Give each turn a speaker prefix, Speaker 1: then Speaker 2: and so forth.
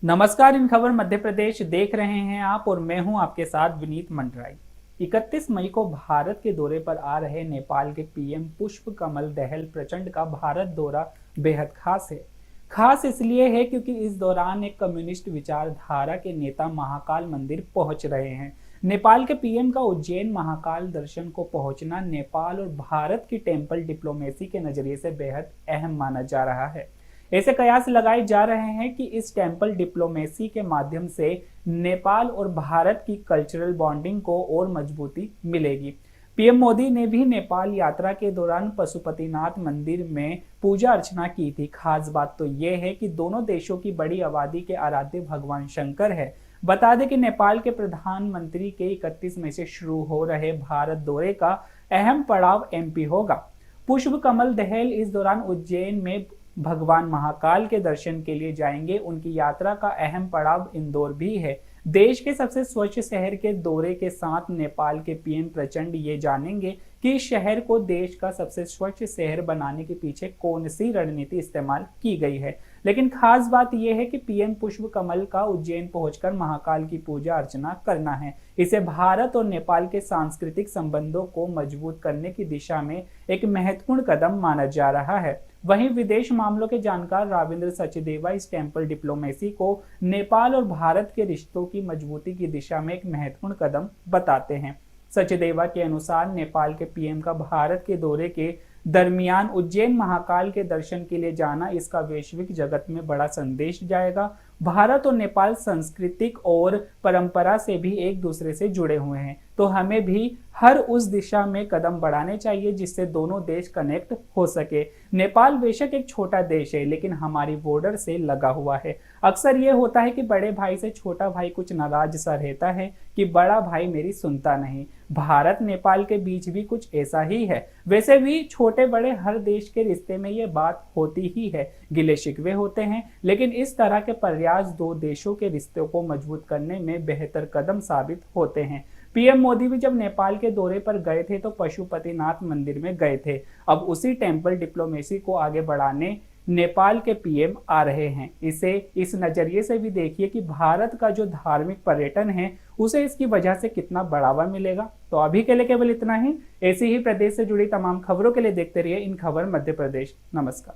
Speaker 1: नमस्कार। इन खबर मध्य प्रदेश देख रहे हैं आप और मैं हूं आपके साथ विनीत मंडराई। 31 मई को भारत के दौरे पर आ रहे नेपाल के पीएम पुष्प कमल दहल प्रचंड का भारत दौरा बेहद खास है। खास इसलिए है क्योंकि इस दौरान एक कम्युनिस्ट विचारधारा के नेता महाकाल मंदिर पहुंच रहे हैं। नेपाल के पीएम का उज्जैन महाकाल दर्शन को पहुंचना नेपाल और भारत की टेम्पल डिप्लोमेसी के नजरिए से बेहद अहम माना जा रहा है। ऐसे कयास लगाए जा रहे हैं कि इस टेम्पल डिप्लोमेसी के माध्यम से नेपाल और भारत की कल्चरल बॉन्डिंग को और मजबूती मिलेगी। पीएम मोदी ने भी नेपाल यात्रा के दौरान पशुपतिनाथ मंदिर में पूजा अर्चना की थी। खास बात तो यह है कि दोनों देशों की बड़ी आबादी के आराध्य भगवान शंकर है। बता दें कि नेपाल के प्रधानमंत्री के 31 मई से शुरू हो रहे भारत दौरे का अहम पड़ाव एमपी होगा। पुष्प कमल दहल इस दौरान उज्जैन में भगवान महाकाल के दर्शन के लिए जाएंगे। उनकी यात्रा का अहम पड़ाव इंदौर भी है। देश के सबसे स्वच्छ शहर के दौरे के साथ नेपाल के पीएम प्रचंड ये जानेंगे कि इस शहर को देश का सबसे स्वच्छ शहर बनाने के पीछे कौन सी रणनीति इस्तेमाल की गई है। लेकिन खास बात यह है कि पीएम पुष्प कमल का उज्जैन पहुंचकर महाकाल की पूजा अर्चना करना है। इसे भारत और नेपाल के सांस्कृतिक संबंधों को मजबूत करने की दिशा में एक महत्वपूर्ण कदम माना जा रहा है। वहीं विदेश मामलों के जानकार राविंद्र सचदेवा इस टेम्पल डिप्लोमेसी को नेपाल और भारत के रिश्तों की मजबूती की दिशा में एक महत्वपूर्ण कदम बताते हैं। सचदेवा के अनुसार नेपाल के पीएम का भारत के दौरे के दरमियान उज्जैन महाकाल के दर्शन के लिए जाना इसका वैश्विक जगत में बड़ा संदेश जाएगा। भारत और नेपाल सांस्कृतिक और परंपरा से भी एक दूसरे से जुड़े हुए हैं, तो हमें भी हर उस दिशा में कदम बढ़ाने चाहिए जिससे दोनों देश कनेक्ट हो सके। नेपाल बेशक एक छोटा देश है, लेकिन हमारी बॉर्डर से लगा हुआ है। अक्सर ये होता है कि बड़े भाई से छोटा भाई कुछ नाराज सा रहता है कि बड़ा भाई मेरी सुनता नहीं। भारत नेपाल के बीच भी कुछ ऐसा ही है। वैसे भी छोटे बड़े हर देश के रिश्ते में ये बात होती ही है, गिले शिकवे होते हैं, लेकिन इस तरह के प्रयास दो देशों के रिश्तों को मजबूत करने में बेहतर कदम साबित होते हैं। पीएम मोदी भी जब नेपाल के दौरे पर गए थे तो पशुपतिनाथ मंदिर में गए थे। अब उसी टेम्पल डिप्लोमेसी को आगे बढ़ाने नेपाल के पीएम आ रहे हैं। इसे इस नजरिए से भी देखिए कि भारत का जो धार्मिक पर्यटन है उसे इसकी वजह से कितना बढ़ावा मिलेगा। तो अभी के लिए केवल इतना ही। ऐसी ही प्रदेश से जुड़ी तमाम खबरों के लिए देखते रहिए इन खबर मध्य प्रदेश। नमस्कार।